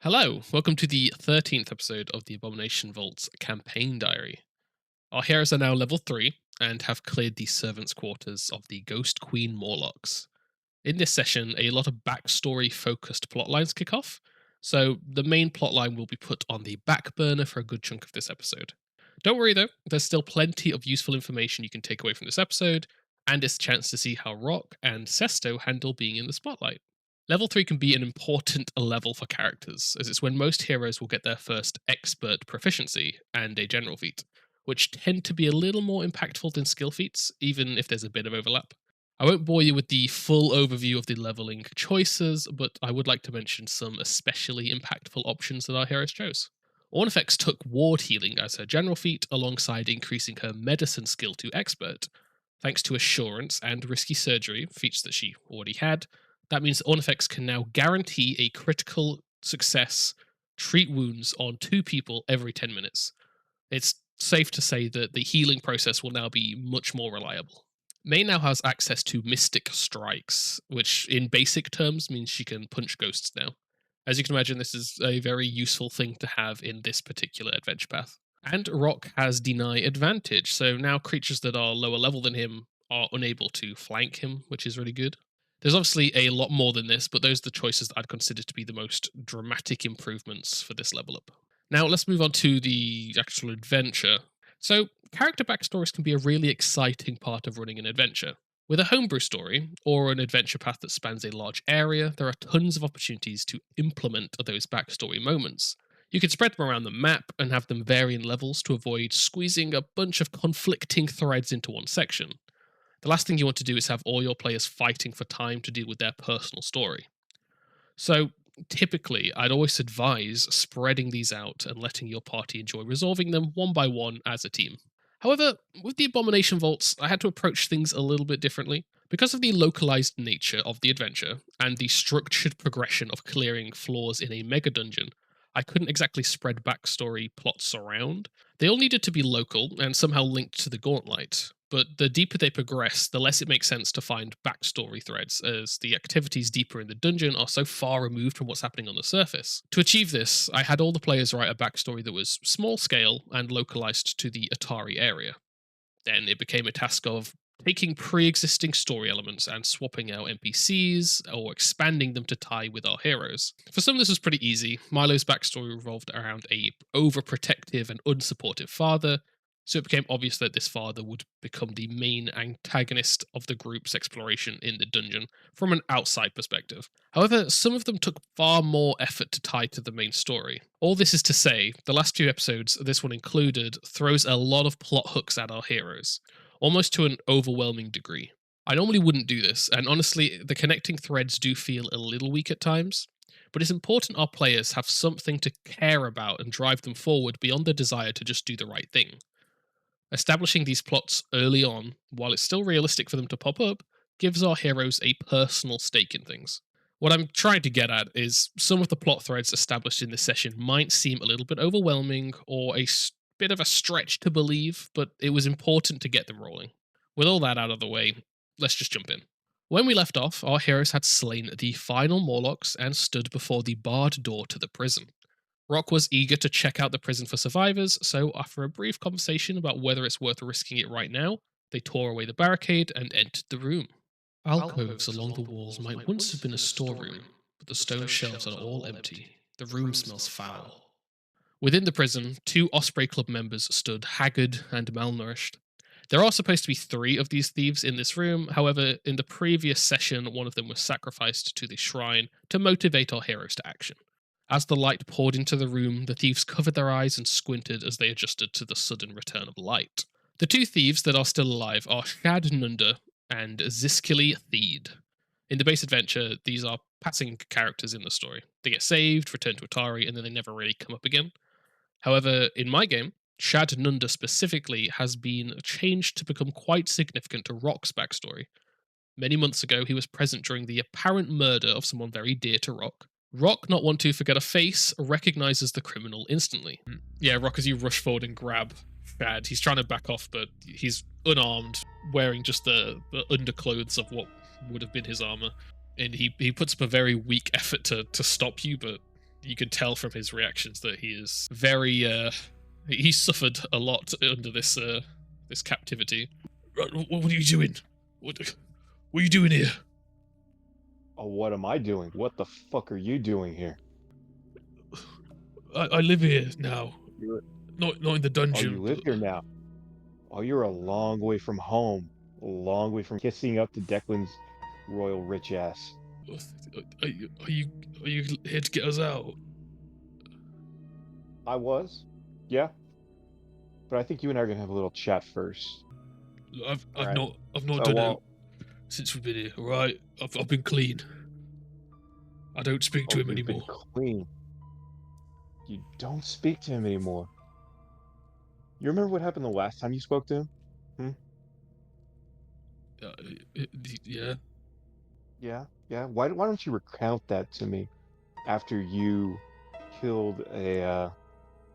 Hello, welcome to the 13th episode of the Abomination Vault's campaign diary. Our heroes are now level 3 and have cleared the servants' quarters of the Ghost Queen Morlocks. In this session, a lot of backstory focused plotlines kick off, so the main plotline will be put on the back burner for a good chunk of this episode. Don't worry though, there's still plenty of useful information you can take away from this episode, and it's a chance to see how Rock and Sesto handle being in the spotlight. Level 3 can be an important level for characters, as it's when most heroes will get their first expert proficiency and a general feat, which tend to be a little more impactful than skill feats, even if there's a bit of overlap. I won't bore you with the full overview of the leveling choices, but I would like to mention some especially impactful options that our heroes chose. Ornifex took Ward Healing as her general feat, alongside increasing her medicine skill to expert. Thanks to Assurance and Risky Surgery, feats that she already had, that means Ornifex can now guarantee a critical success treat wounds on 2 people every 10 minutes. It's safe to say that the healing process will now be much more reliable. May now has access to Mystic Strikes, which in basic terms means she can punch ghosts now. As you can imagine, this is a very useful thing to have in this particular adventure path. And Rock has Deny Advantage, so now creatures that are lower level than him are unable to flank him, which is really good. There's obviously a lot more than this, but those are the choices that I'd consider to be the most dramatic improvements for this level up. Now, let's move on to the actual adventure. So, character backstories can be a really exciting part of running an adventure. With a homebrew story, or an adventure path that spans a large area, there are tons of opportunities to implement those backstory moments. You can spread them around the map and have them vary in levels to avoid squeezing a bunch of conflicting threads into one section. The last thing you want to do is have all your players fighting for time to deal with their personal story. So, typically, I'd always advise spreading these out and letting your party enjoy resolving them one by one as a team. However, with the Abomination Vaults, I had to approach things a little bit differently. Because of the localized nature of the adventure and the structured progression of clearing floors in a mega dungeon, I couldn't exactly spread backstory plots around. They all needed to be local and somehow linked to the Gauntlet, but the deeper they progress, the less it makes sense to find backstory threads, as the activities deeper in the dungeon are so far removed from what's happening on the surface. To achieve this, I had all the players write a backstory that was small scale and localized to the Atari area. Then it became a task of taking pre existing story elements and swapping out NPCs or expanding them to tie with our heroes. For some, this was pretty easy. Milo's backstory revolved around a overprotective and unsupportive father, so it became obvious that this father would become the main antagonist of the group's exploration in the dungeon from an outside perspective. However, some of them took far more effort to tie to the main story. All this is to say, the last few episodes, this one included, throws a lot of plot hooks at our heroes, almost to an overwhelming degree. I normally wouldn't do this, and honestly, the connecting threads do feel a little weak at times, but it's important our players have something to care about and drive them forward beyond the desire to just do the right thing. Establishing these plots early on, while it's still realistic for them to pop up, gives our heroes a personal stake in things. What I'm trying to get at is some of the plot threads established in this session might seem a little bit overwhelming or bit of a stretch to believe, but it was important to get them rolling. With all that out of the way, let's just jump in. When we left off, our heroes had slain the final Morlocks and stood before the barred door to the prison. Rock was eager to check out the prison for survivors, so after a brief conversation about whether it's worth risking it right now, they tore away the barricade and entered the room. Alcoves along the walls might once have been a storeroom, but the stone shelves are all empty. The room smells foul. Within the prison, 2 Osprey Club members stood haggard and malnourished. There are supposed to be 3 of these thieves in this room, however, in the previous session, one of them was sacrificed to the shrine to motivate our heroes to action. As the light poured into the room, the thieves covered their eyes and squinted as they adjusted to the sudden return of light. The 2 thieves that are still alive are Shad Nunda and Ziskili Theed. In the base adventure, these are passing characters in the story. They get saved, return to Atari, and then they never really come up again. However, in my game, Shad Nunda specifically has been changed to become quite significant to Rock's backstory. Many months ago, he was present during the apparent murder of someone very dear to Rock. Rock, not one to forget a face, recognizes the criminal instantly. Yeah, Rock, as you rush forward and grab Shad, he's trying to back off, but he's unarmed, wearing just the underclothes of what would have been his armor. And he puts up a very weak effort to stop you, but You can tell from his reactions that he is very he's suffered a lot under this captivity. What are you doing? What are you doing here? Oh, what am I doing? What the fuck are you doing here? I live here now. You're Not in the oh, you dungeon, live but here now. Oh, you're a long way from home. A long way from kissing up to Declan's royal rich ass. are you here to get us out? I was. Yeah, but I think you and I are gonna have a little chat first. All right. I've not So done it while since we've been here. All right, I've been clean. I don't speak to oh, him you've been anymore. clean. You don't speak to him anymore. You remember what happened the last time you spoke to him? Hmm? Uh, yeah. Yeah, yeah. Why don't you recount that to me after you killed a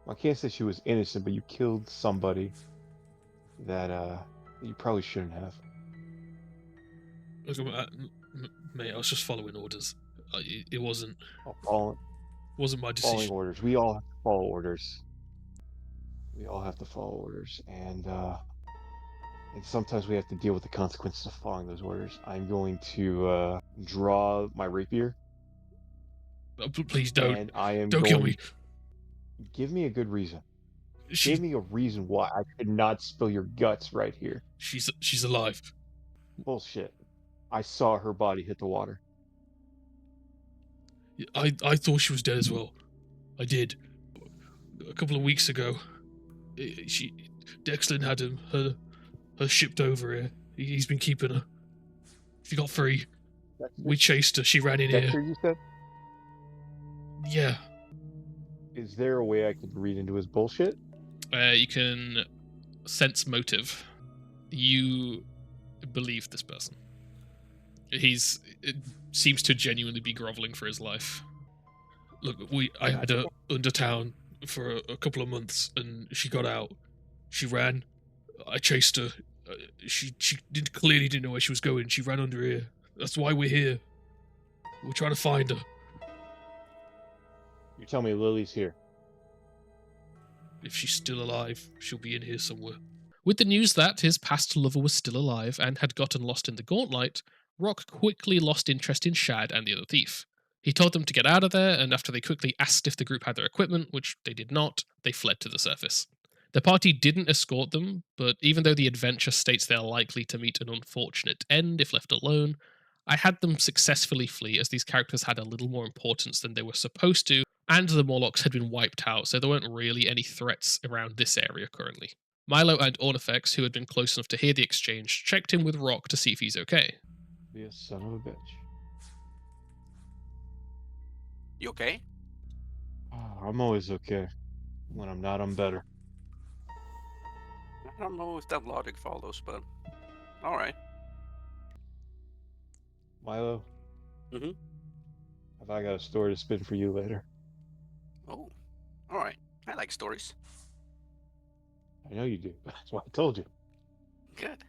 I can't say she was innocent, but you killed somebody that you probably shouldn't have. Look, mate, I was just following orders. It Oh, wasn't my following decision. orders. We all have to follow orders. We all have to follow orders, and sometimes we have to deal with the consequences of following those orders. I'm going to draw my rapier, Please and I am don't kill going. me. Give me a good reason. She Give me a reason why I could not spill your guts right here. she's alive. Bullshit. I saw her body hit the water. I thought she was dead as well. I did. A couple of weeks ago, she Lexchxn had her shipped over here. He's been keeping her. She got free. Dexter? We chased her. She ran in here. Dexter, you said? Yeah. Is there a way I could read into his bullshit? You can sense motive. You believe this person. It seems to genuinely be groveling for his life. Look, I had her under town for a couple of months, and she got out. She ran. I chased her. She clearly didn't know where she was going. She ran under here. That's why we're here. We're trying to find her. You tell me Lily's here. If she's still alive, she'll be in here somewhere. With the news that his past lover was still alive and had gotten lost in the gauntlet, Rock quickly lost interest in Shad and the other thief. He told them to get out of there, and after they quickly asked if the group had their equipment, which they did not, they fled to the surface. The party didn't escort them, but even though the adventure states they are likely to meet an unfortunate end if left alone, I had them successfully flee as these characters had a little more importance than they were supposed to, and the Morlocks had been wiped out, so there weren't really any threats around this area currently. Milo and Ornifex, who had been close enough to hear the exchange, checked in with Rock to see if he's okay. Be a son of a bitch. You okay? Oh, I'm always okay. When I'm not, I'm better. I don't know if that logic follows, but alright. Milo, Mm-hmm. have I got a story to spin for you later? Oh, alright. I like stories. I know you do. That's why I told you. Good.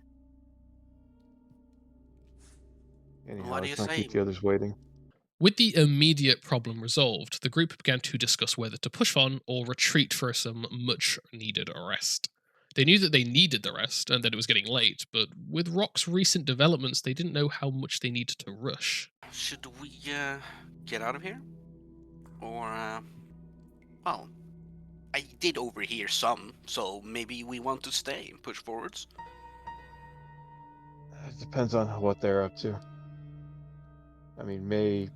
Anyhow, What are you let's not keep saying? the others waiting. With the immediate problem resolved, the group began to discuss whether to push on or retreat for some much needed rest. They knew that they needed the rest and that it was getting late, but with Rock's recent developments, they didn't know how much they needed to rush. Should we get out of here? Or well, I did overhear some, so maybe we want to stay and push forwards. It depends on what they're up to. I mean, May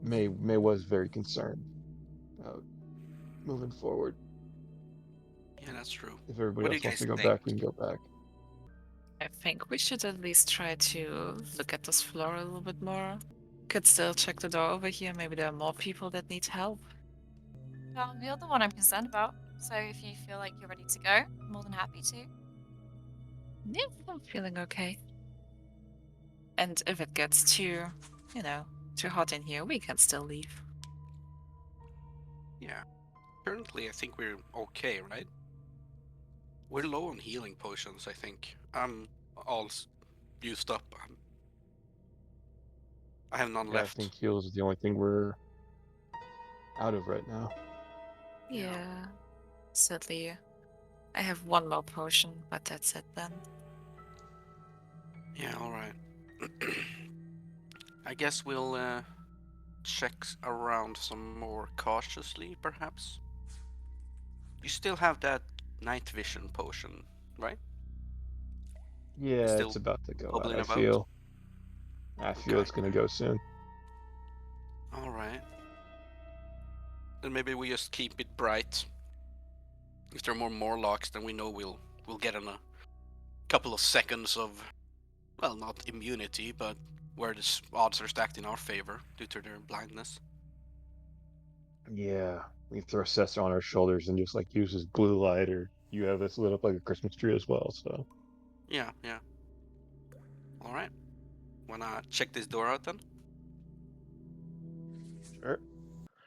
was very concerned about moving forward. Yeah, that's true. If everybody What do you else wants guys to go think? back, we can go back. I think we should at least try to look at this floor a little bit more. Could still check the door over here. Maybe there are more people that need help. Well, you're the one I'm concerned about. So if you feel like you're ready to go, I'm more than happy to. Yeah, I'm feeling okay. And if it gets too, too hot in here, we can still leave. Yeah. Currently, I think we're okay, right? We're low on healing potions, I think. I'm all used up. I have none Yeah, left. I think heals is the only thing we're out of right now. Yeah. Sadly, I have one more potion, but that's it then. Yeah, alright. I guess we'll check around some more cautiously, perhaps. You still have that night vision potion, right? Yeah, it's Still about to go out. bubbling I about? feel. I feel Okay. it's gonna go soon. Alright. Then maybe we just keep it bright. If there are more Morlocks, then we know we'll get in a couple of seconds of, well, not immunity, but where the odds are stacked in our favor due to their blindness. Yeah, we can throw Cess on our shoulders and just like use his blue light, or you have this lit up like a Christmas tree as well. So Yeah. Alright. Wanna check this door out then? sure.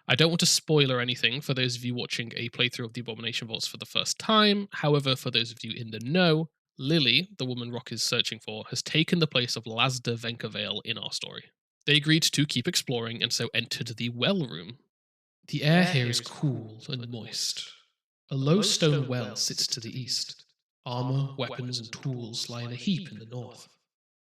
I don't want to spoiler anything for those of you watching a playthrough of the Abomination Vaults for the first time. However, for those of you in the know, Lily, the woman Rock is searching for, has taken the place of Lasda Venkavale in our story. They agreed to keep exploring and so entered the well room. The air here is cool and moist. A low stone well sits to the east. Armor, weapons, and tools lie in a heap in the north.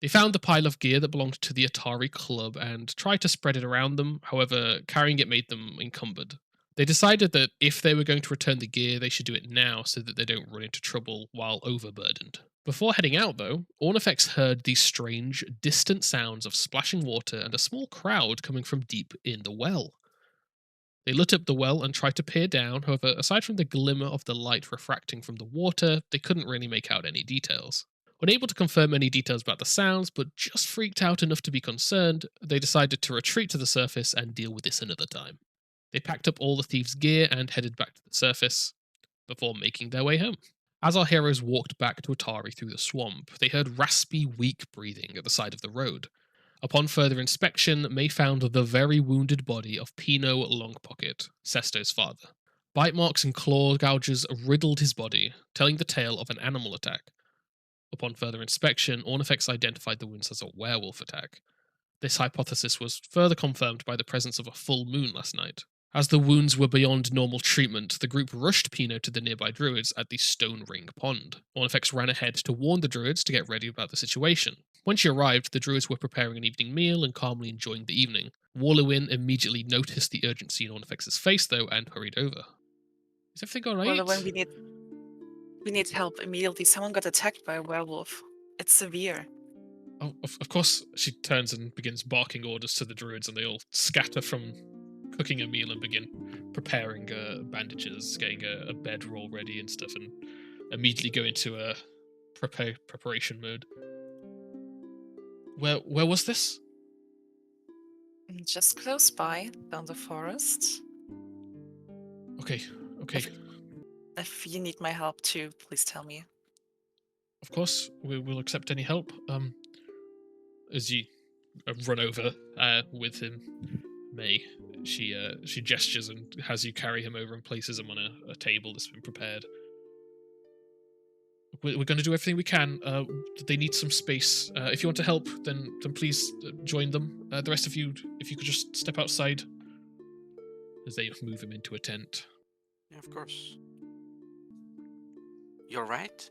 They found the pile of gear that belonged to the Atari Club and tried to spread it around them, however, carrying it made them encumbered. They decided that if they were going to return the gear, they should do it now so that they don't run into trouble while overburdened. Before heading out, though, Ornifex heard these strange, distant sounds of splashing water and a small crowd coming from deep in the well. They lit up the well and tried to peer down, however, aside from the glimmer of the light refracting from the water, they couldn't really make out any details. Unable to confirm any details about the sounds, but just freaked out enough to be concerned, they decided to retreat to the surface and deal with this another time. They packed up all the thieves' gear and headed back to the surface before making their way home. As our heroes walked back to Atari through the swamp, they heard raspy, weak breathing at the side of the road. Upon further inspection, May found the very wounded body of Pino Longpocket, Sesto's father. Bite marks and claw gouges riddled his body, telling the tale of an animal attack. Upon further inspection, Ornifex identified the wounds as a werewolf attack. This hypothesis was further confirmed by the presence of a full moon last night. As the wounds were beyond normal treatment, the group rushed Pino to the nearby druids at the Stone Ring Pond. Ornifex ran ahead to warn the druids to get ready about the situation. When she arrived, the druids were preparing an evening meal and calmly enjoying the evening. Warlewin immediately noticed the urgency in Ornifex's face, though, and hurried over. Is everything alright? Well, when we need help immediately. Someone got attacked by a werewolf. It's severe. Oh, of course, she turns and begins barking orders to the druids, and they all scatter from cooking a meal and begin preparing bandages, getting a bedroll ready and stuff, and immediately go into a preparation mode. Where was this? Just close by, down the forest. Okay. If you need my help too, please tell me. Of course, we will accept any help. As you run over with him, May, she gestures and has you carry him over and places him on a table that's been prepared. We're going to do everything we can. They need some space. If you want to help, then please join them. The rest of you, if you could just step outside, as they move him into a tent. Yeah, of course. You're right?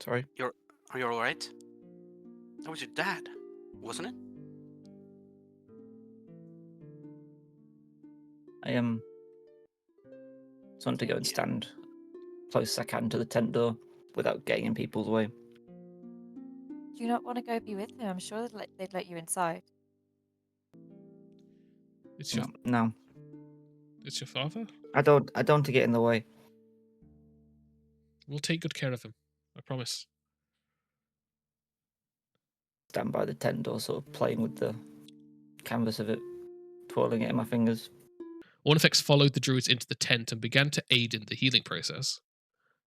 Sorry. Are you alright? That was your dad, wasn't it? I just want to go and stand close as I can to the tent door without getting in people's way. Do you not want to go be with him? I'm sure they'd let you inside. It's your No, it's your father. I don't want to get in the way. We'll take good care of him. I promise. Stand by the tent door, sort of playing with the canvas of it, twirling it in my fingers. Ornifex followed the druids into the tent and began to aid in the healing process.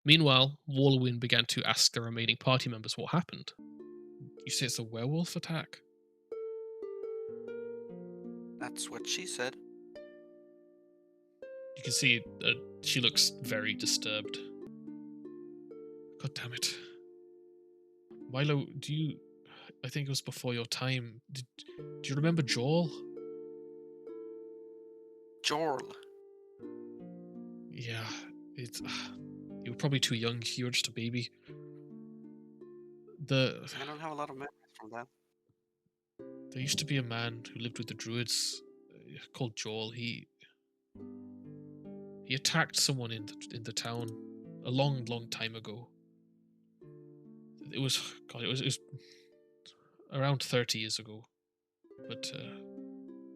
Meanwhile, Warlewin began to ask the remaining party members what happened. You say it's a werewolf attack? That's what she said. You can see she looks very disturbed. God damn it. Milo, I think it was before your time. Do you remember Jaul? Jaul. Yeah, it's. You were probably too young. You were just a baby. I don't have a lot of memories from that. There used to be a man who lived with the druids called Jaul. He attacked someone in the town a long time ago. It was it was around 30 years ago, but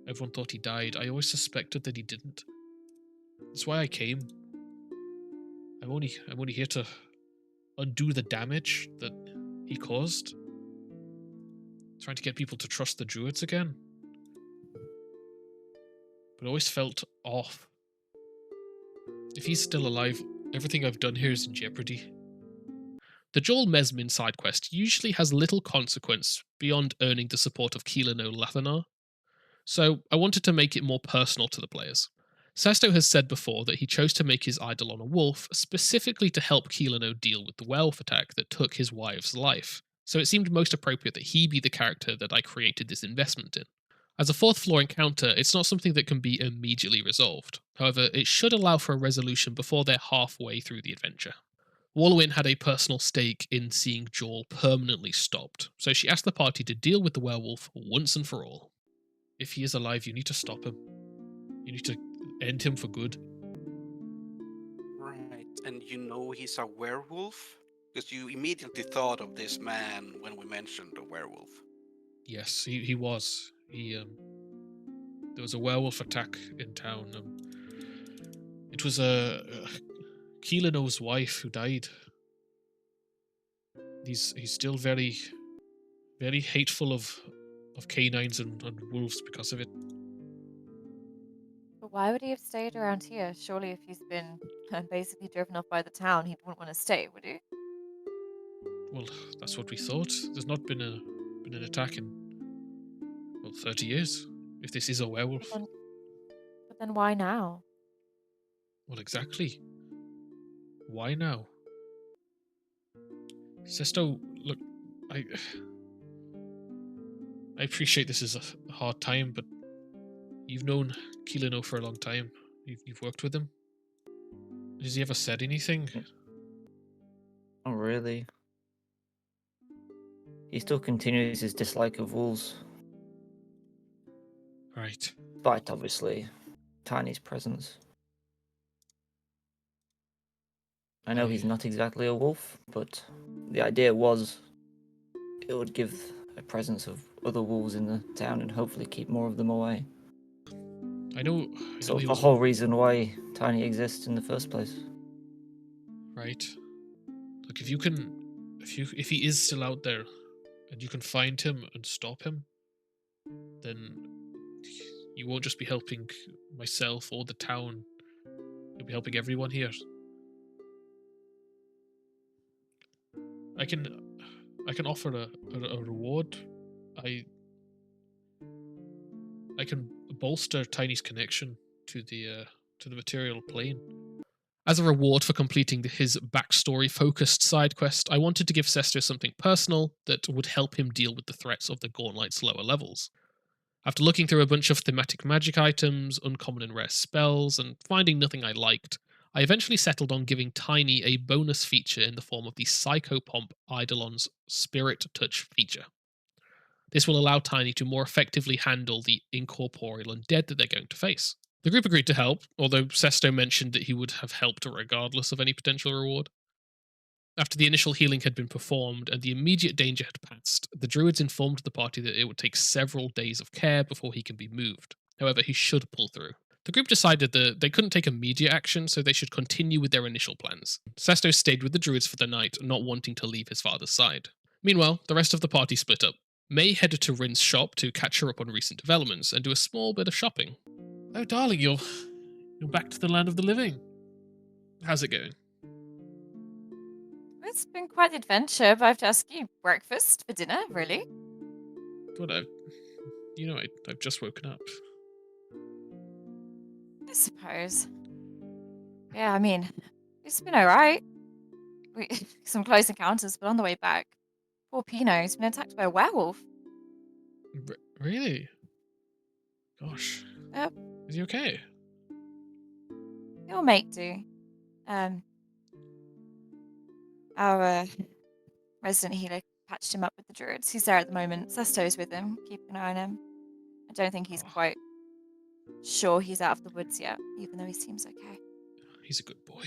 everyone thought he died. I always suspected that he didn't. That's why I came. I'm only here to undo the damage that he caused. Trying to get people to trust the druids again. But it always felt off. If he's still alive, everything I've done here is in jeopardy. The Jaul Mesmin side quest usually has little consequence beyond earning the support of Keelan Lathanar, so I wanted to make it more personal to the players. Sesto has said before that he chose to make his Eidolon a wolf specifically to help Keelan deal with the werewolf attack that took his wife's life, so it seemed most appropriate that he be the character that I created this investment in. As a fourth floor encounter, it's not something that can be immediately resolved. However, it should allow for a resolution before they're halfway through the adventure. Wallowin had a personal stake in seeing Jaul permanently stopped, so she asked the party to deal with the werewolf once and for all. If he is alive, you need to stop him. You need to end him for good. Right. And you know he's a werewolf? Because you immediately thought of this man when we mentioned a werewolf. Yes, he was. There was a werewolf attack in town. It was Keelano's wife who died. He's still very hateful of canines and wolves because of it. But why would he have stayed around here? Surely, if he's been basically driven off by the town, he wouldn't want to stay, would he? Well, that's what we thought. There's not been an attack in 30 years. If this is a werewolf. But then why now? Well, exactly. Why now? Sesto, look, I appreciate this is a hard time, but you've known Keelano for a long time. You've worked with him. Has he ever said anything? Not really. He still continues his dislike of wolves, Right. despite obviously Tiny's presence. I know he's not exactly a wolf, but the idea was it would give a presence of other wolves in the town and hopefully keep more of them away. I know So he the was whole reason why Tiny exists in the first place. right. Look, if he is still out there, and you can find him and stop him, then you won't just be helping myself or the town. You'll be helping everyone here. I can offer a reward. I can bolster Tiny's connection to the material plane. As a reward for completing his backstory-focused side quest, I wanted to give Sesto something personal that would help him deal with the threats of the Gauntlet's lower levels. After looking through a bunch of thematic magic items, uncommon and rare spells, and finding nothing I liked, I eventually settled on giving Tiny a bonus feature in the form of the Psychopomp Eidolon's Spirit Touch feature. This will allow Tiny to more effectively handle the incorporeal undead that they're going to face. The group agreed to help, although Sesto mentioned that he would have helped regardless of any potential reward. After the initial healing had been performed and the immediate danger had passed, the druids informed the party that it would take several days of care before he can be moved. However, he should pull through. The group decided that they couldn't take immediate action, so they should continue with their initial plans. Sesto stayed with the druids for the night, not wanting to leave his father's side. Meanwhile, the rest of the party split up. May headed to Rin's shop to catch her up on recent developments and do a small bit of shopping. Oh, darling, you're back to the land of the living. How's it going? It's been quite the adventure, but I have to ask you, breakfast for dinner, really? But I've just woken up. I suppose. Yeah, I mean, it's been alright. Some close encounters, but on the way back, poor Pino's been attacked by a werewolf. Really? Gosh. Yep. Is he okay? It'll make do. Our resident healer patched him up with the druids. He's there at the moment. Sesto's with him, keeping an eye on him. I don't think he's Oh, quite sure he's out of the woods yet, even though he seems okay. he's a good boy.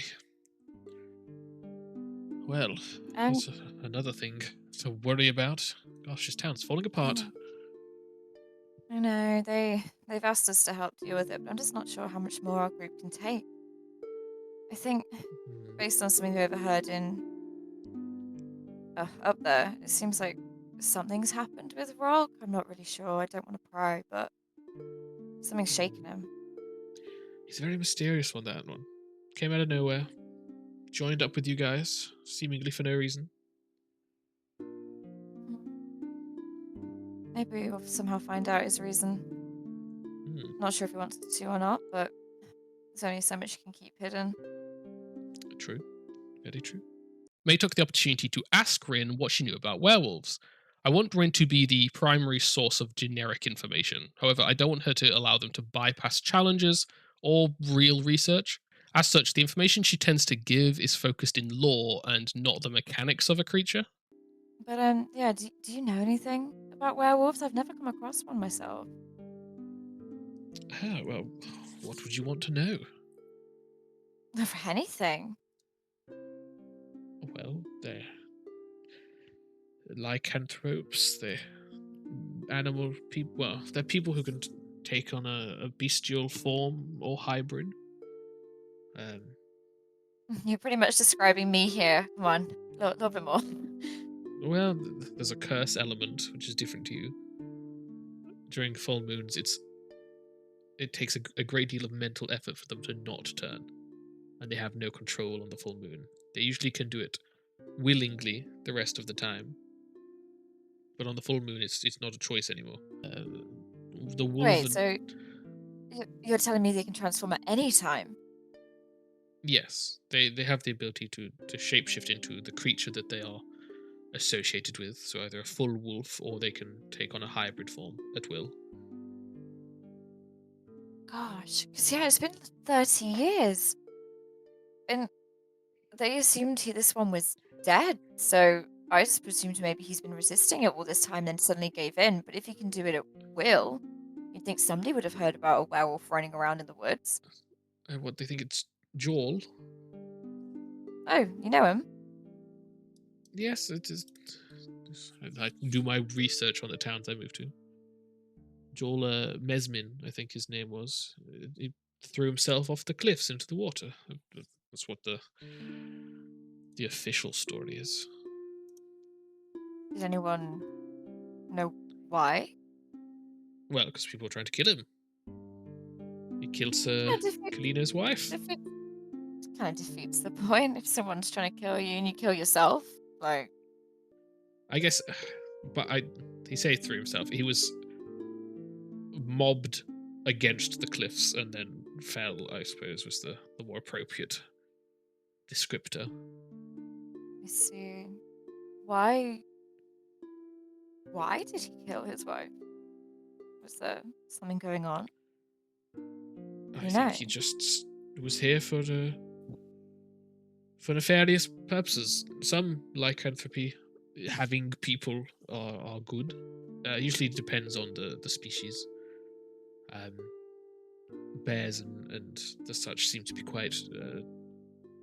Well, And that's another thing to worry about. Gosh, this town's falling apart. I know they've asked us to help deal with it, but I'm just not sure how much more our group can take. I think, Hmm. based on something we overheard in up there, it seems like something's happened with Rock. I'm not really sure. I don't want to pry, but something's shaking him. He's a very mysterious one, that one. Came out of nowhere. Joined up with you guys, seemingly for no reason. Maybe we'll somehow find out his reason. Not sure if he wants to or not, but there's only so much he can keep hidden. True. Very true. May took the opportunity to ask Rin what she knew about werewolves. I want Rin to be the primary source of generic information. However, I don't want her to allow them to bypass challenges or real research. As such, the information she tends to give is focused in lore and not the mechanics of a creature. But yeah, do you know anything about werewolves? I've never come across one myself. Ah, well, what would you want to know? For anything. Well, they're lycanthropes, they're animal people. Well, they're people who can take on a bestial form or hybrid. You're pretty much describing me here. Come on, a little bit more. Well, there's a curse element, which is different to you. During full moons, it takes a great deal of mental effort for them to not turn, and they have no control on the full moon. They usually can do it willingly the rest of the time, but on the full moon, it's not a choice anymore. The wolf. Wait, so you're telling me they can transform at any time? Yes, they have the ability to shapeshift into the creature that they are associated with, so either a full wolf or they can take on a hybrid form at will. Gosh, because yeah, it's been 30 years. And they assumed this one was dead, so I just presumed maybe he's been resisting it all this time, then suddenly gave in. But if he can do it at will, you'd think somebody would have heard about a werewolf running around in the woods. What, they think it's Jaul? Oh, you know him? Yes, it is. I do my research on the towns I moved to. Jaul Mesmin, I think his name was. He threw himself off the cliffs into the water. That's what the official story is. Does anyone know why? Well, because people are trying to kill him. He killed Sir Kalina's wife. Kind of defeats the point if someone's trying to kill you and you kill yourself. Like, I guess, but he say through himself. He was mobbed against the cliffs and then fell, I suppose, was the more appropriate descriptor. I see. Why did he kill his wife? Was there something going on? I think he just was here for nefarious purposes. Some lycanthropy, having people are good. Usually it depends on the species. Bears and the such seem to be quite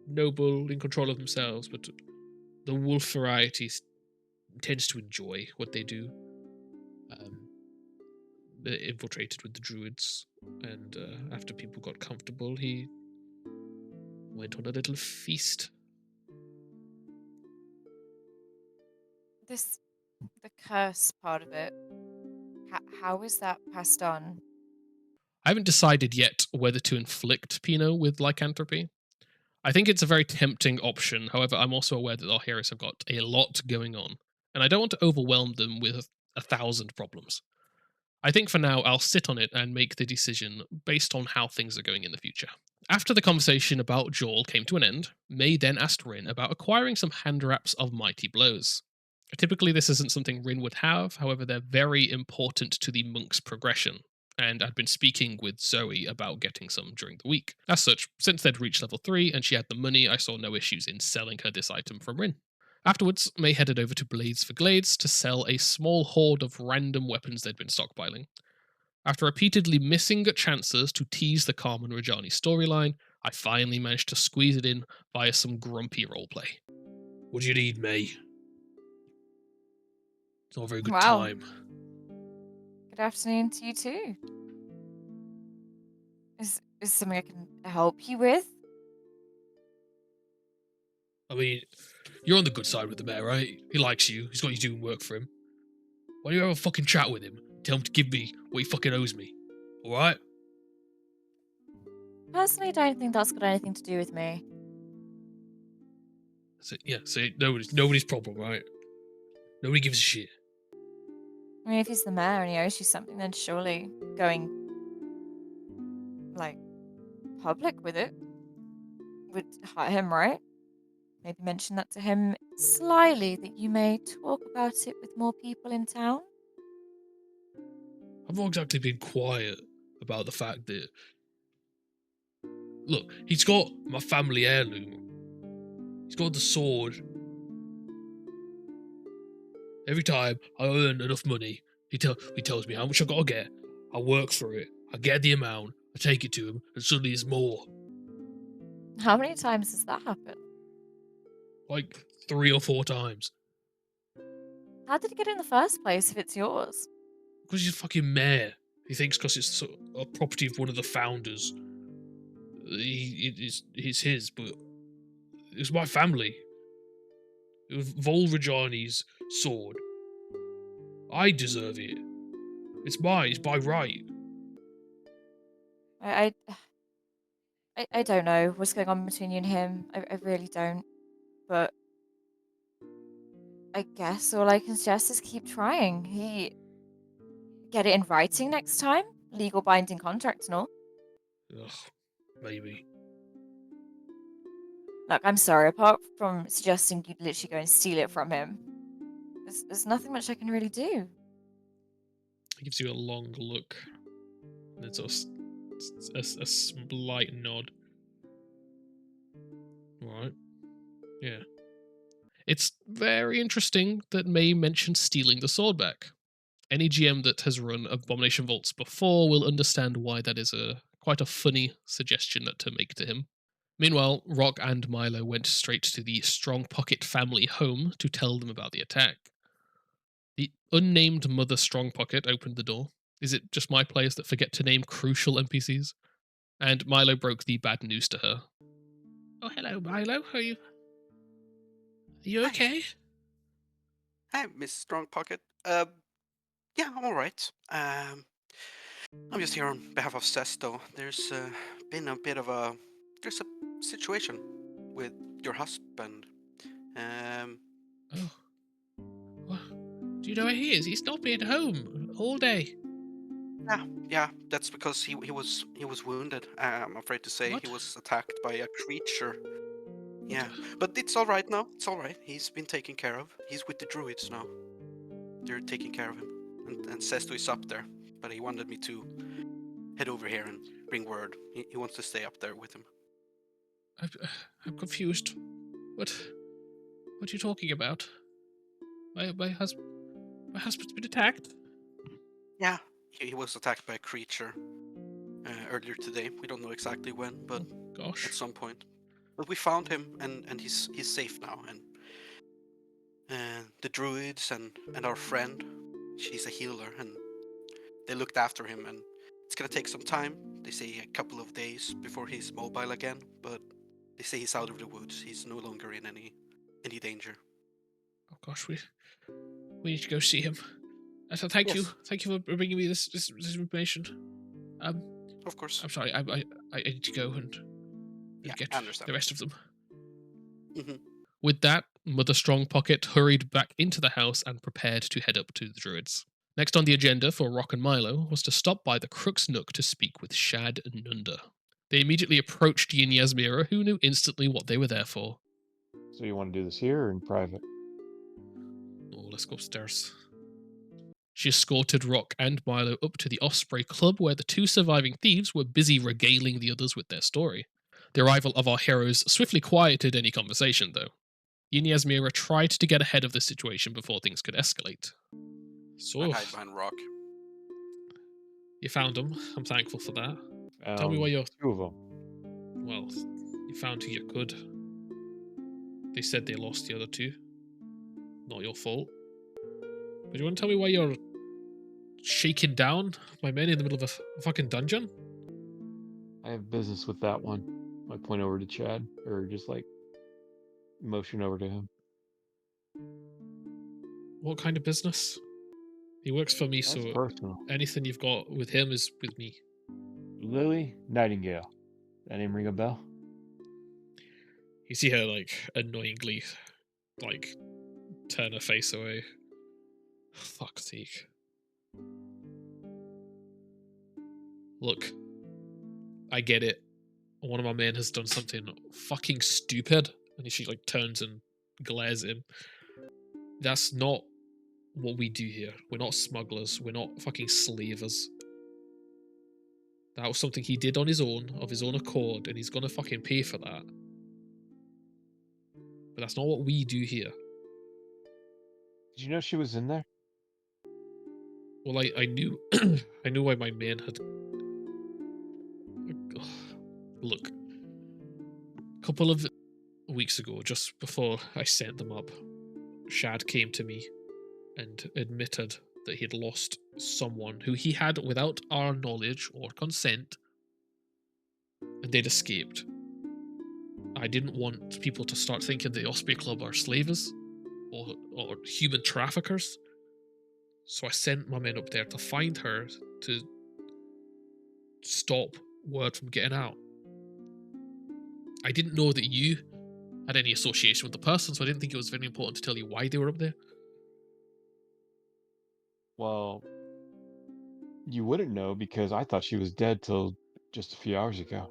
noble, in control of themselves, but the wolf variety tends to enjoy what they do. They infiltrated with the druids, and after people got comfortable, he went on a little feast. The curse part of it, how is that passed on? I haven't decided yet whether to inflict Pinot with lycanthropy. I think it's a very tempting option. However, I'm also aware that our heroes have got a lot going on, and I don't want to overwhelm them with 1,000 problems. I think for now I'll sit on it and make the decision based on how things are going in the future. After the conversation about Jaul came to an end, May then asked Rin about acquiring some hand wraps of mighty blows. Typically, this isn't something Rin would have, however, they're very important to the monk's progression, and had been speaking with Zoe about getting some during the week. As such, since they'd reached level 3 and she had the money, I saw no issues in selling her this item from Rin. Afterwards, May headed over to Blades for Glades to sell a small hoard of random weapons they'd been stockpiling. After repeatedly missing chances to tease the Carman Rajani storyline, I finally managed to squeeze it in via some grumpy roleplay. What do you need, May? It's not a very good Wow. time. Good afternoon to you too. Is something I can help you with? I mean, you're on the good side with the mayor, right? He likes you. He's got you doing work for him. Why don't you have a fucking chat with him? Tell him to give me what he fucking owes me. Alright? Personally, I don't think that's got anything to do with me. So, nobody's problem, right? Nobody gives a shit. I mean, if he's the mayor and he owes you something, then surely going, like, public with it would hurt him, right? Maybe mention that to him slyly, that you may talk about it with more people in town. I've not exactly been quiet about the fact that... Look, he's got my family heirloom. He's got the sword. Every time I earn enough money, he tells me how much I gotta get. I work for it. I get the amount. I take it to him, and suddenly it's more. How many times has that happened? Like 3 or 4 times. How did he get it in the first place if it's yours? Because he's a fucking mayor. He thinks because it's a property of one of the founders, it's his, but it's my family. It was Vol Rajani's sword. I deserve it. It's mine. It's by right. I don't know what's going on between you and him. I really don't. But I guess all I can suggest is keep trying. Get it in writing next time? Legal binding contract and all. Ugh, maybe. Look, I'm sorry, apart from suggesting you'd literally go and steal it from him, there's nothing much I can really do. He gives you a long look. And it's a slight nod. Alright. Yeah. It's very interesting that May mentioned stealing the sword back. Any GM that has run Abomination Vaults before will understand why that is quite a funny suggestion to make to him. Meanwhile, Rock and Milo went straight to the Strong Pocket family home to tell them about the attack. The unnamed Mother Strong Pocket opened the door. Is it just my players that forget to name crucial NPCs? And Milo broke the bad news to her. Oh, hello, Milo. Are you Hi. okay? Hi, Miss Strong Pocket. Yeah, I'm all right. I'm just here on behalf of Sesto. There's been a bit of there's a situation with your husband. Oh. Well, do you know where he is? He's not been home all day. Yeah, that's because he was wounded. I'm afraid to say What? he was attacked by a creature. What Yeah, the- but it's all right now. It's all right. He's been taken care of. He's with the druids now. They're taking care of him, and Sesto is up there. But he wanted me to head over here and bring word. He wants to stay up there with him. I'm confused. What are you talking about? My husband's been attacked? Yeah, he was attacked by a creature earlier today. We don't know exactly when, but Gosh. at some point. But we found him, and he's safe now. And the druids and our friend, she's a healer, and they looked after him. And it's gonna take some time. They say a couple of days before he's mobile again. But they say he's out of the woods. He's no longer in any danger. Oh gosh, we need to go see him. Thank you. Yes. Thank you for bringing me this information. Of course. I'm sorry. I need to go and Yeah, get I understand. the rest of them. Mhm. With that, Mother Strong Pocket hurried back into the house and prepared to head up to the druids. Next on the agenda for Rock and Milo was to stop by the Crux Nook to speak with Shad and Nunda. They immediately approached Yin Yasmira, who knew instantly what they were there for. So you want to do this here or in private? Oh, let's go upstairs. She escorted Rock and Milo up to the Osprey Club, where the two surviving thieves were busy regaling the others with their story. The arrival of our heroes swiftly quieted any conversation, though. Yin Yasmira tried to get ahead of the situation before things could escalate. So, I hide behind rock. you found them. I'm thankful for that. Tell me why you're... 2 of them. Well, you found who you could. They said they lost the other 2. Not your fault. But you want to tell me why you're shaking down my men in the middle of a fucking dungeon? I have business with that one. I point over to Chad, or just like motion over to him. What kind of business? He works for me, That's so personal. anything you've got with him is with me. Lily Nightingale. That name ring a bell? You see her, like, annoyingly, like, turn her face away. Fuck's sake. Look, I get it. One of my men has done something fucking stupid, and she, like, turns and glares at him. That's not what we do here. We're not smugglers. We're not fucking slavers. That was something he did on his own, of his own accord, and he's gonna fucking pay for that. But that's not what we do here. Did you know she was in there? Well, I knew I knew why my men had... Look, a couple of weeks ago, just before I sent them up, Shad came to me and admitted that he had lost someone who he had, without our knowledge or consent, and they'd escaped. I didn't want people to start thinking the Osprey Club are slavers or human traffickers. So I sent my men up there to find her, to stop word from getting out. I didn't know that you had any association with the person, so I didn't think it was very important to tell you why they were up there. Well, you wouldn't know because I thought she was dead till just a few hours ago.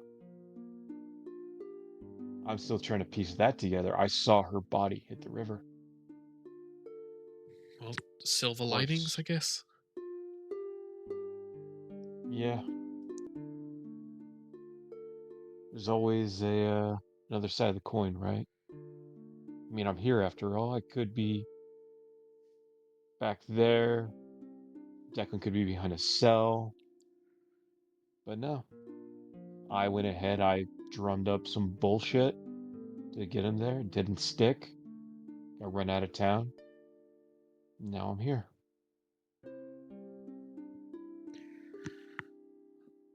I'm still trying to piece that together. I saw her body hit the river. Well, silver Worse. linings, I guess. Yeah. There's always another side of the coin, right? I mean, I'm here after all. I could be back there. Declan could be behind a cell. But no. I went ahead, I drummed up some bullshit to get him there. It didn't stick. Got run out of town. Now I'm here.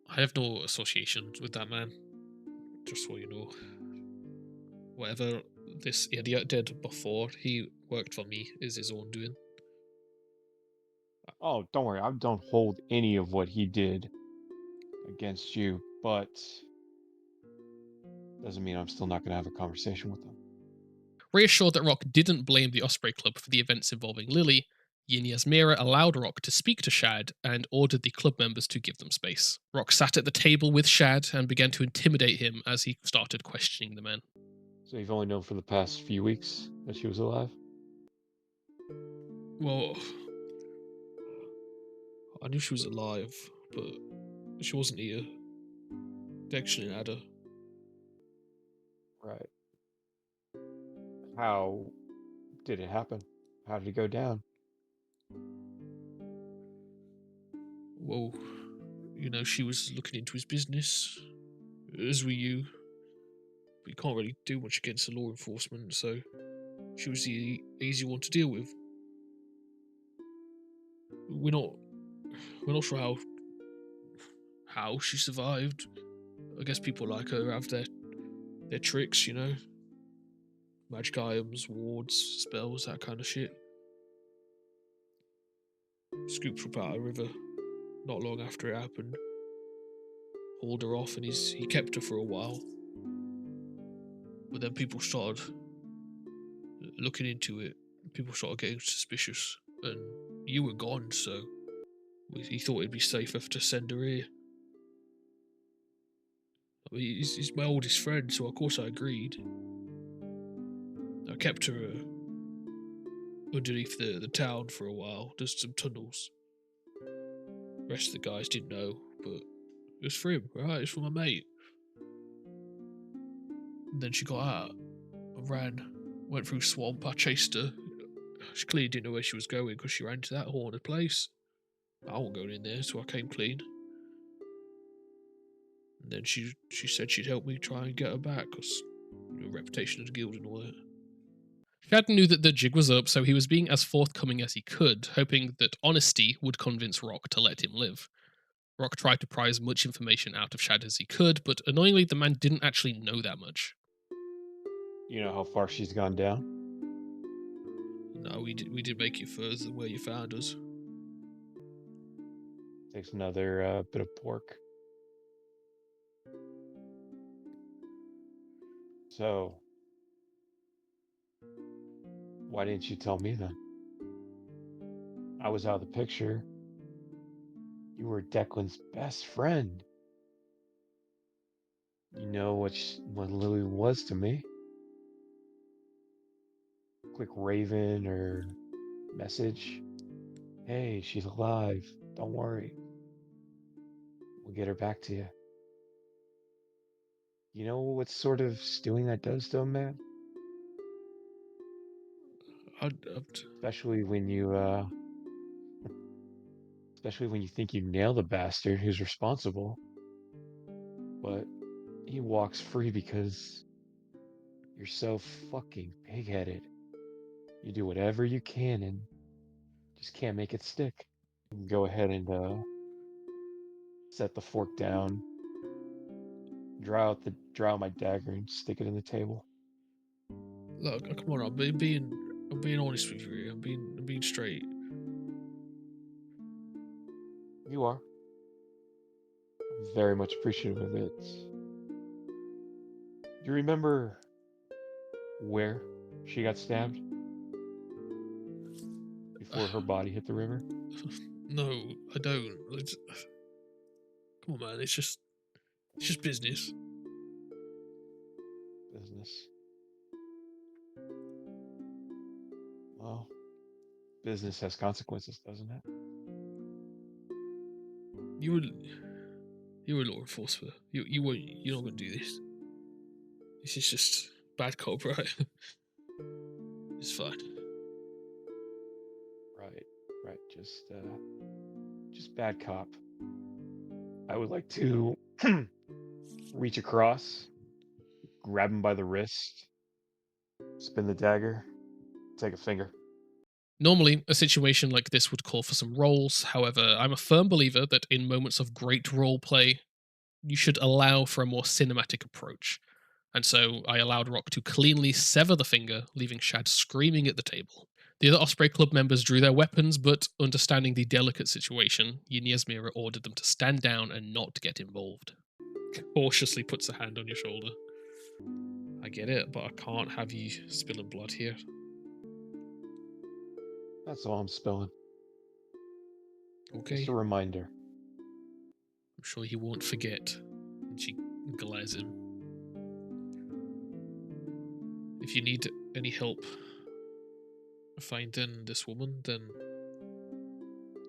I have no association with that man, just so you know. Whatever this idiot did before he worked for me is his own doing. Oh, don't worry. I don't hold any of what he did against you, but doesn't mean I'm still not going to have a conversation with him. Reassured that Rock didn't blame the Osprey Club for the events involving Lily, Yin Yasmira allowed Rock to speak to Shad and ordered the club members to give them space. Rock sat at the table with Shad and began to intimidate him as he started questioning the men. So you've only known for the past few weeks that she was alive? Well, I knew she was alive, but she wasn't here. They actually had her. Right. How did it happen? How did it go down? Well, you know, she was looking into his business, as were you. But you can't really do much against the law enforcement, so she was the easy one to deal with. We're not sure how she survived. I guess people like her have their tricks, you know. Magic items, wards, spells, that kind of shit. Scooped her up out of the river not long after it happened. Hauled her off, and he kept her for a while. But then people started looking into it. People started getting suspicious, and you were gone, so he thought it'd be safer to send her here. I mean, he's my oldest friend, so of course I agreed. I kept her underneath the town for a while, just some tunnels. The rest of the guys didn't know, but it was for him, right? It's for my mate. And then she got out. I ran. Went through swamp. I chased her. She clearly didn't know where she was going because she ran to that haunted place. I wasn't going in there, so I came clean. And then she said she'd help me try and get her back because reputation of the guild and all that. Shad knew that the jig was up, so he was being as forthcoming as he could, hoping that honesty would convince Rock to let him live. Rock tried to pry as much information out of Shad as he could, but annoyingly the man didn't actually know that much. You know how far she's gone down? No, we did make it further than where you found us. Takes another bit of pork. So, why didn't you tell me then? I was out of the picture. You were Declan's best friend. You know what Lily was to me. Quick raven or message. Hey, she's alive. Don't worry. We'll get her back to you. You know what sort of stewing that does to a man? Especially when you think you nail the bastard who's responsible. But he walks free because you're so fucking pig-headed. You do whatever you can and just can't make it stick. You can go ahead and set the fork down, draw out my dagger and stick it in the table. Look, come on, I'm being honest with you. I'm being straight. You are. I'm very much appreciative of it. Do you remember where she got stabbed before her body hit the river? No, I don't. Come on, man. It's just business. Business. Well, business has consequences, doesn't it? You're a law enforcer. You're not gonna do this. This is just bad cop, right? It's fine. Right. Just bad cop. I would like to reach across, grab him by the wrist, spin the dagger, take a finger. Normally, a situation like this would call for some rolls. However, I'm a firm believer that in moments of great role play, you should allow for a more cinematic approach. And so I allowed Rock to cleanly sever the finger, leaving Shad screaming at the table. The other Osprey Club members drew their weapons, but understanding the delicate situation, Yniesmira ordered them to stand down and not get involved. Cautiously puts a hand on your shoulder. I get it, but I can't have you spilling blood here. That's all I'm spilling. Okay. Just a reminder. I'm sure he won't forget. And she glares him. If you need any help finding this woman, then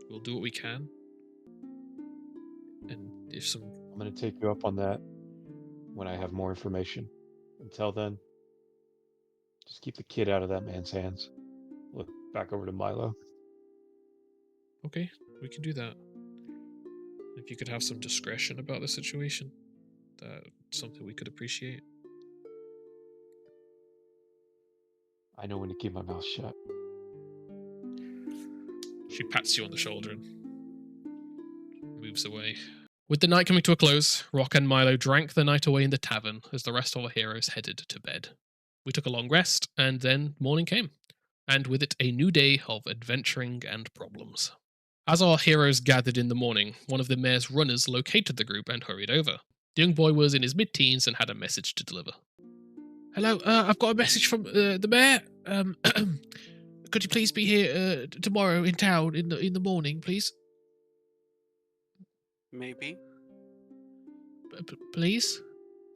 we'll do what we can. And if some... I'm going to take you up on that when I have more information. Until then, just keep the kid out of that man's hands. Look back over to Milo. Okay, we can do that. If you could have some discretion about the situation, that's something we could appreciate. I know when to keep my mouth shut. She pats you on the shoulder and moves away. With the night coming to a close, Rock and Milo drank the night away in the tavern as the rest of our heroes headed to bed. We took a long rest, and then morning came, and with it a new day of adventuring and problems. As our heroes gathered in the morning, one of the mayor's runners located the group and hurried over. The young boy was in his mid-teens and had a message to deliver. Hello, I've got a message from the mayor. Could you please be here tomorrow in town in the morning, please? Maybe. Please?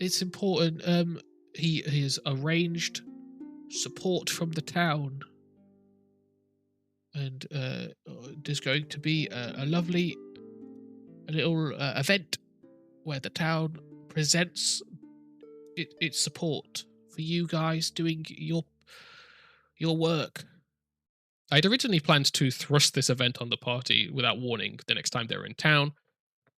It's important. He has arranged support from the town. And there's going to be a lovely a little event where the town presents its support for you guys doing your work. I'd originally planned to thrust this event on the party without warning the next time they were in town.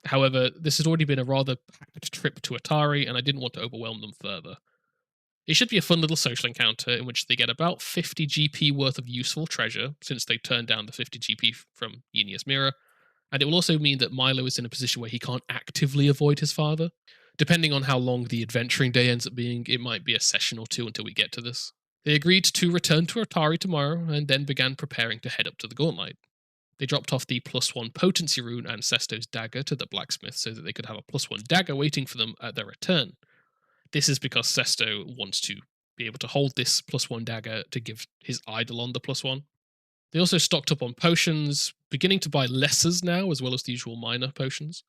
However, this has already been a rather packed trip to Atari, and I didn't want to overwhelm them further. It should be a fun little social encounter in which they get about 50 GP worth of useful treasure, since they turned down the 50 GP from Yenia's Mirror, and it will also mean that Milo is in a position where he can't actively avoid his father. Depending on how long the adventuring day ends up being, it might be a session or two until we get to this. They agreed to return to Atari tomorrow, and then began preparing to head up to the Gauntlet. They dropped off the +1 potency rune and Sesto's dagger to the blacksmith so that they could have a +1 dagger waiting for them at their return. This is because Sesto wants to be able to hold this +1 dagger to give his Eidolon the +1. They also stocked up on potions, beginning to buy lessers now, as well as the usual minor potions.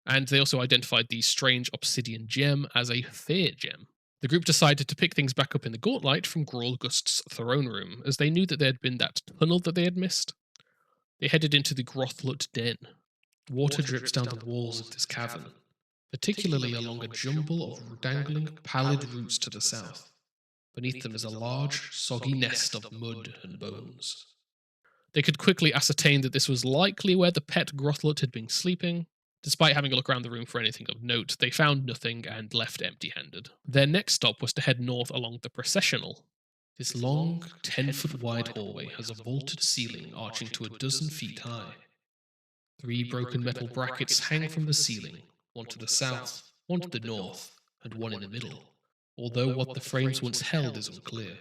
And they also identified the strange obsidian gem as a fear gem. The group decided to pick things back up in the Gauntlet from Graulgust's throne room, as they knew that there had been that tunnel that they had missed. They headed into the Grothlut den. Water drips down the walls of this cavern, particularly along a jumble of dangling, pallid roots to the south. Beneath them is a large, soggy nest of mud and bones. They could quickly ascertain that this was likely where the pet Grothlut had been sleeping. Despite having a look around the room for anything of note, they found nothing and left empty-handed. Their next stop was to head north along the processional. This long, 10-foot wide hallway has a vaulted ceiling arching to a dozen feet high. 3 broken metal brackets hang from the ceiling, one to the south, one to the north, and one in the middle, although what the frames once held is unclear.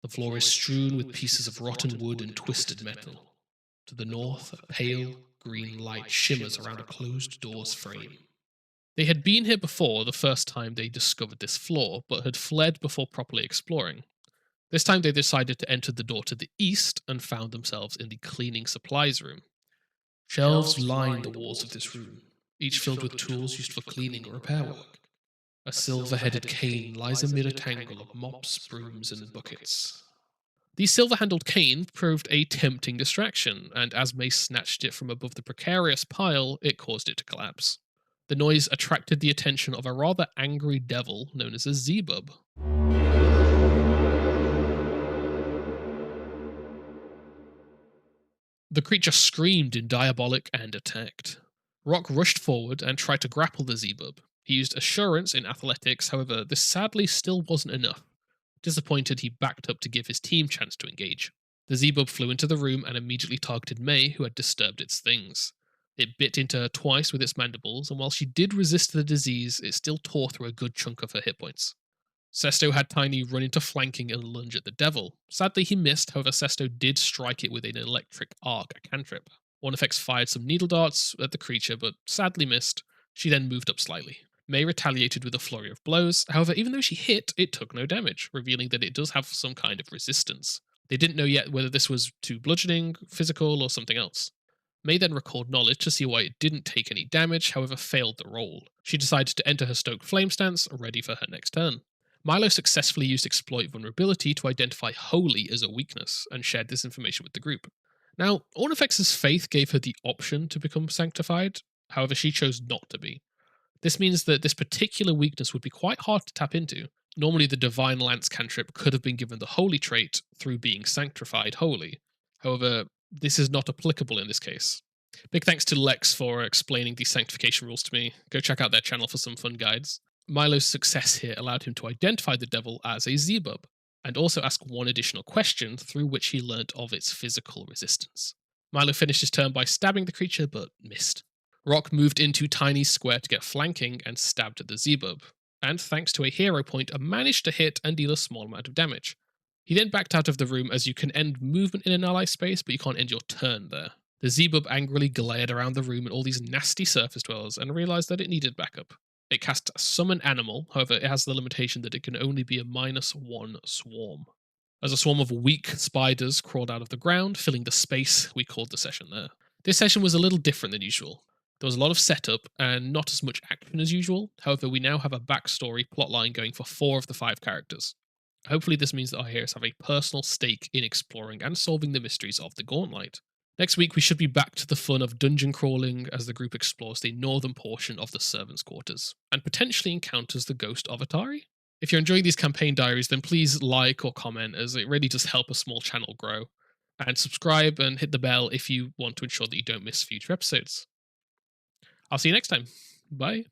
The floor is strewn with pieces of rotten wood and twisted metal. To the north, a pale, green light shimmers around a closed door's frame. They had been here before the first time they discovered this floor, but had fled before properly exploring. This time they decided to enter the door to the east and found themselves in the cleaning supplies room. Shelves line the walls of this room, each filled with tools used for cleaning or repair work. A silver-headed cane lies amid a tangle of mops, brooms, and buckets. The silver-handled cane proved a tempting distraction, and as Mace snatched it from above the precarious pile, it caused it to collapse. The noise attracted the attention of a rather angry devil known as a Zebub. The creature screamed in diabolic and attacked. Rock rushed forward and tried to grapple the Zebub. He used assurance in athletics, however, this sadly still wasn't enough. Disappointed, he backed up to give his team chance to engage. The Zebub flew into the room and immediately targeted May, who had disturbed its things. It bit into her twice with its mandibles, and while she did resist the disease, it still tore through a good chunk of her hit points. Sesto had Tiny run into flanking and lunge at the devil. Sadly, he missed, however, Sesto did strike it with an electric arc, a cantrip. One effects fired some needle darts at the creature, but sadly missed. She then moved up slightly. May retaliated with a flurry of blows, however, even though she hit, it took no damage, revealing that it does have some kind of resistance. They didn't know yet whether this was to bludgeoning, physical, or something else. May then recalled knowledge to see why it didn't take any damage, however failed the roll. She decided to enter her Stoke Flame stance, ready for her next turn. Milo successfully used Exploit Vulnerability to identify Holy as a weakness, and shared this information with the group. Now, Ornifex's faith gave her the option to become sanctified, however she chose not to be. This means that this particular weakness would be quite hard to tap into. Normally the Divine Lance cantrip could have been given the Holy trait through being sanctified holy. However, this is not applicable in this case. Big thanks to Lex for explaining the sanctification rules to me. Go check out their channel for some fun guides. Milo's success here allowed him to identify the devil as a Zebub, and also ask one additional question through which he learnt of its physical resistance. Milo finished his turn by stabbing the creature, but missed. Rock moved into Tiny's square to get flanking and stabbed at the Zebub, and thanks to a hero point, managed to hit and deal a small amount of damage. He then backed out of the room, as you can end movement in an ally space, but you can't end your turn there. The Zebub angrily glared around the room at all these nasty surface dwellers and realised that it needed backup. It cast Summon Animal, however, it has the limitation that it can only be a -1 swarm. As a swarm of weak spiders crawled out of the ground, filling the space, we called the session there. This session was a little different than usual. There was a lot of setup and not as much action as usual, however, we now have a backstory plotline going for 4 of the 5 characters. Hopefully this means that our heroes have a personal stake in exploring and solving the mysteries of the Gauntlet. Next week, we should be back to the fun of dungeon crawling as the group explores the northern portion of the servants' quarters and potentially encounters the ghost of Atari. If you're enjoying these campaign diaries, then please like or comment, as it really does help a small channel grow. And subscribe and hit the bell if you want to ensure that you don't miss future episodes. I'll see you next time. Bye.